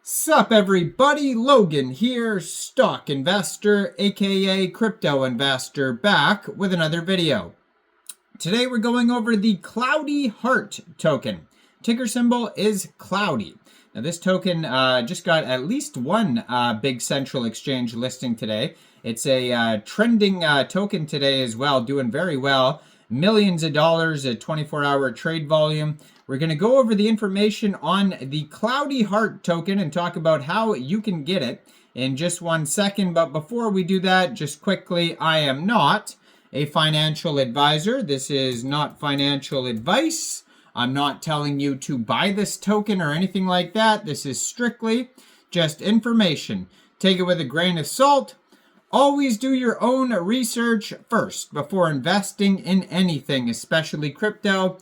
Sup everybody, Logan here, stock investor, aka crypto investor, back with another video. Today we're going over the Cloudy Heart token. Ticker symbol is Cloudy. Now this token just got at least one big central exchange listing today. It's a trending token today as well, doing very well. Millions of dollars at 24-hour trade volume. We're going to go over the information on the Cloudy Heart token and talk about how you can get it in just 1 second. But before we do that, just quickly, I am not a financial advisor. This is not financial advice. I'm not telling you to buy this token or anything like that. This is strictly just information. Take it with a grain of salt. Always do your own research first before investing in anything, especially crypto,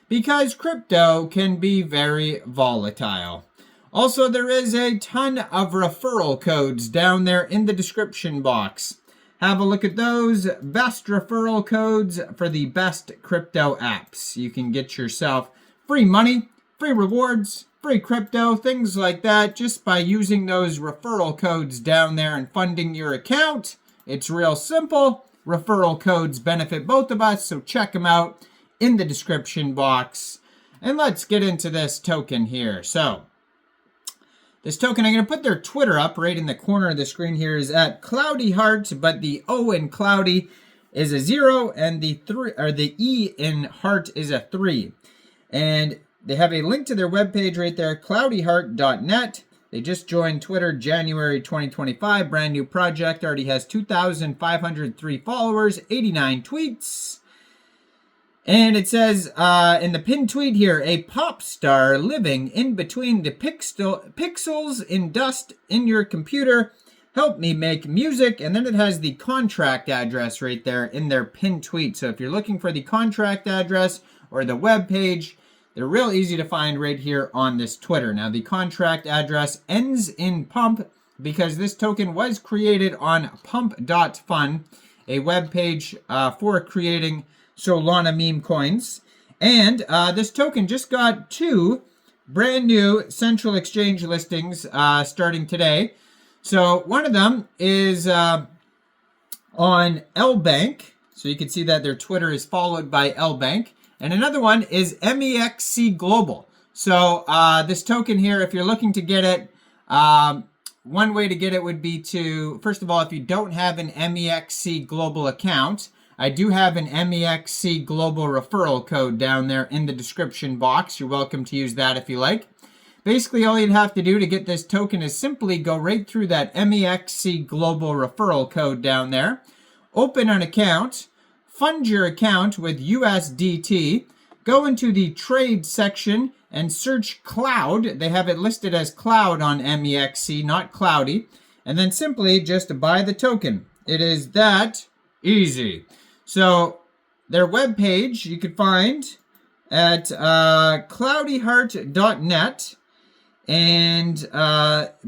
because crypto can be very volatile. Also, there is a ton of referral codes down there in the description box. Have a look at those best referral codes for the best crypto apps. You can get yourself free money, free rewards, free crypto, things like that, just by using those referral codes down there and funding your account. It's real simple. Referral codes benefit both of us, so check them out in the description box. And let's get into this token here. So this token, I'm going to put their Twitter up right in the corner of the screen here, is at Cloudy Heart, but the O in Cloudy is a 0 and the E in Heart is a 3. And they have a link to their webpage right there, cloudyheart.net. They just joined Twitter January 2025, brand new project, already has 2,503 followers, 89 tweets. And it says in the pinned tweet here, a pop star living in between the pixels in dust in your computer. Help me make music. And then it has the contract address right there in their pinned tweet. So if you're looking for the contract address or the web page, they're real easy to find right here on this Twitter. Now the contract address ends in pump because this token was created on pump.fun, a web page for creating Solana meme coins. And this token just got 2 brand new central exchange listings starting today. So one of them is on Lbank. So you can see that their Twitter is followed by Lbank. And another one is Mexc Global. So this token here, if you're looking to get it, one way to get it would be to, first of all, if you don't have an Mexc Global account, I do have an Mexc Global referral code down there in the description box. You're welcome to use that if you like. Basically, all you'd have to do to get this token is simply go right through that Mexc Global referral code down there, open an account, fund your account with USDT, go into the trade section and search Cloud. They have it listed as Cloud on Mexc, not Cloudy, and then simply just buy the token. It is that easy. So their webpage you could find at cloudyheart.net. And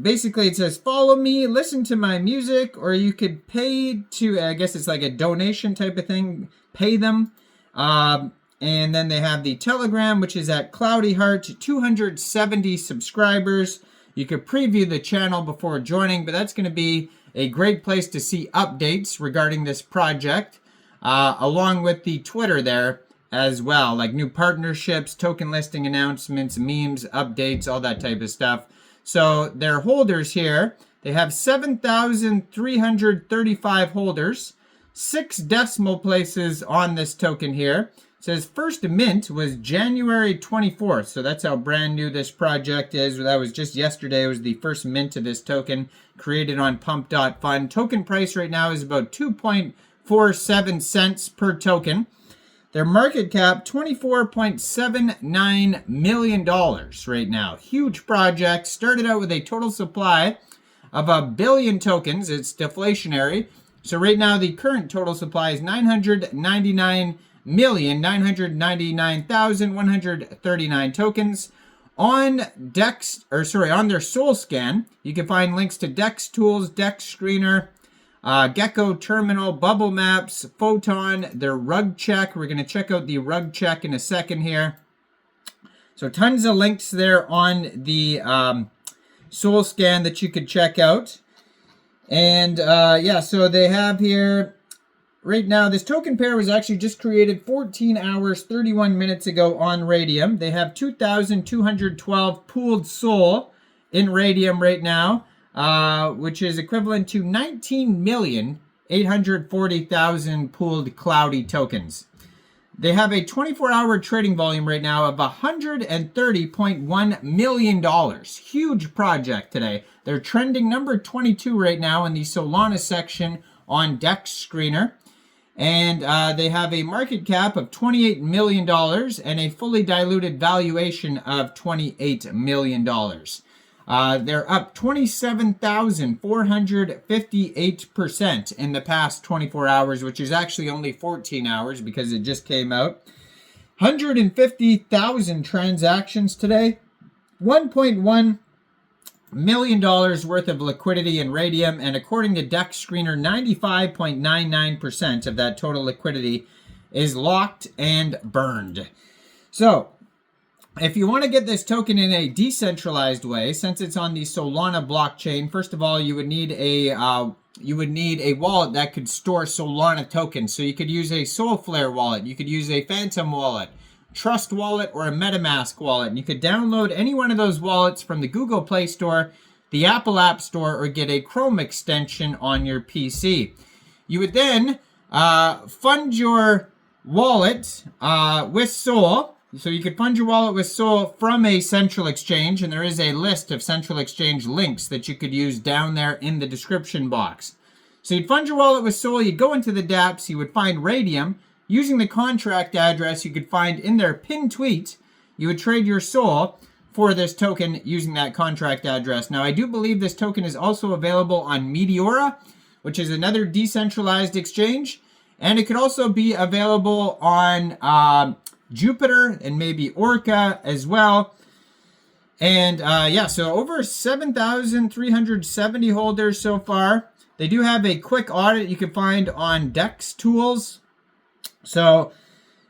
basically it says, follow me, listen to my music, or you could pay to, I guess it's like a donation type of thing, pay them. And then they have the Telegram, which is at Cloudy Heart, 270 subscribers. You could preview the channel before joining, but that's going to be a great place to see updates regarding this project, along with the Twitter there as well, like new partnerships, token listing announcements, memes, updates, all that type of stuff. So their holders here, they have 7,335 holders, 6 decimal places on this token here. It says first mint was January 24th, so that's how brand new this project is. That was just yesterday. It was the first mint of this token created on pump.fun. Token price right now is about 2.47 cents per token. Their market cap, $24.79 million right now. Huge project. Started out with a total supply of 1 billion tokens. It's deflationary. So right now the current total supply is 999,139 tokens. On Dex, on their Soul Scan, you can find links to Dex Tools, Dex Screener, Gecko Terminal, Bubble Maps, Photon, their rug check. We're going to check out the rug check in a second here. So tons of links there on the Sol scan that you could check out. And yeah, so they have here right now, this token pair was actually just created 14 hours, 31 minutes ago on Raydium. They have 2,212 pooled Sol in Raydium right now, which is equivalent to 19,840,000 pooled Cloudy tokens. They have a 24-hour trading volume right now of $130.1 million. Huge project today. They're trending number 22 right now in the Solana section on DEX Screener. And they have a market cap of $28 million and a fully diluted valuation of $28 million. They're up 27,458% in the past 24 hours, which is actually only 14 hours because it just came out. 150,000 transactions today. $1.1 million worth of liquidity in Raydium, and according to DEX Screener, 95.99% of that total liquidity is locked and burned. So, if you want to get this token in a decentralized way, since it's on the Solana blockchain, first of all, you would need a wallet that could store Solana tokens. So you could use a Solflare wallet, you could use a Phantom wallet, Trust wallet, or a MetaMask wallet. And you could download any one of those wallets from the Google Play Store, the Apple App Store, or get a Chrome extension on your PC. You would then fund your wallet with Sol. So you could fund your wallet with Sol from a central exchange, and there is a list of central exchange links that you could use down there in the description box. So you'd fund your wallet with Sol, you'd go into the dApps, you would find Raydium. Using the contract address you could find in their pinned tweet, you would trade your Sol for this token using that contract address. Now, I do believe this token is also available on Meteora, which is another decentralized exchange, and it could also be available on Jupiter and maybe Orca as well. And yeah, so over 7,370 holders so far. They do have a quick audit you can find on DEX Tools. So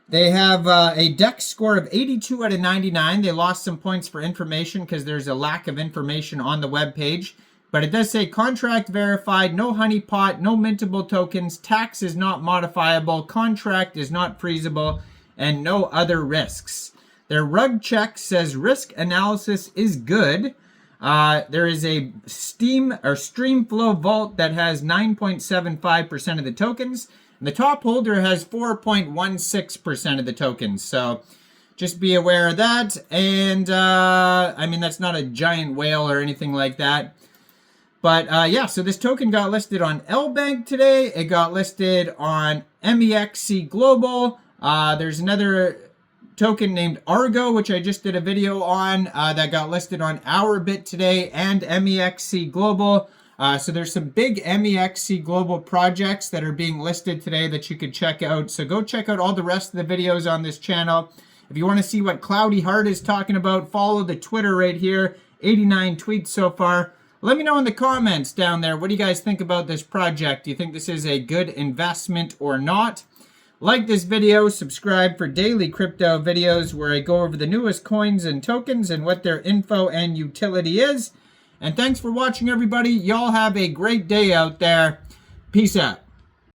they have a DEX score of 82 out of 99. They lost some points for information because there's a lack of information on the web page. But it does say contract verified, no honeypot, no mintable tokens, tax is not modifiable, contract is not freezable, and no other risks. Their rug check says risk analysis is good. There is a Streamflow vault that has 9.75% of the tokens. The top holder has 4.16% of the tokens, so just be aware of that. And I mean, that's not a giant whale or anything like that. But yeah, so this token got listed on Lbank today. It got listed on Mexc Global. There's another token named Argo, which I just did a video on, that got listed on Ourbit today and Mexc Global. So there's some big Mexc Global projects that are being listed today that you could check out. So go check out all the rest of the videos on this channel. If you want to see what Cloudy Heart is talking about, follow the Twitter right here. 89 tweets so far. Let me know in the comments down there, what do you guys think about this project? Do you think this is a good investment or not? Like this video, subscribe for daily crypto videos where I go over the newest coins and tokens and what their info and utility is. And thanks for watching, everybody. Y'all have a great day out there. Peace out.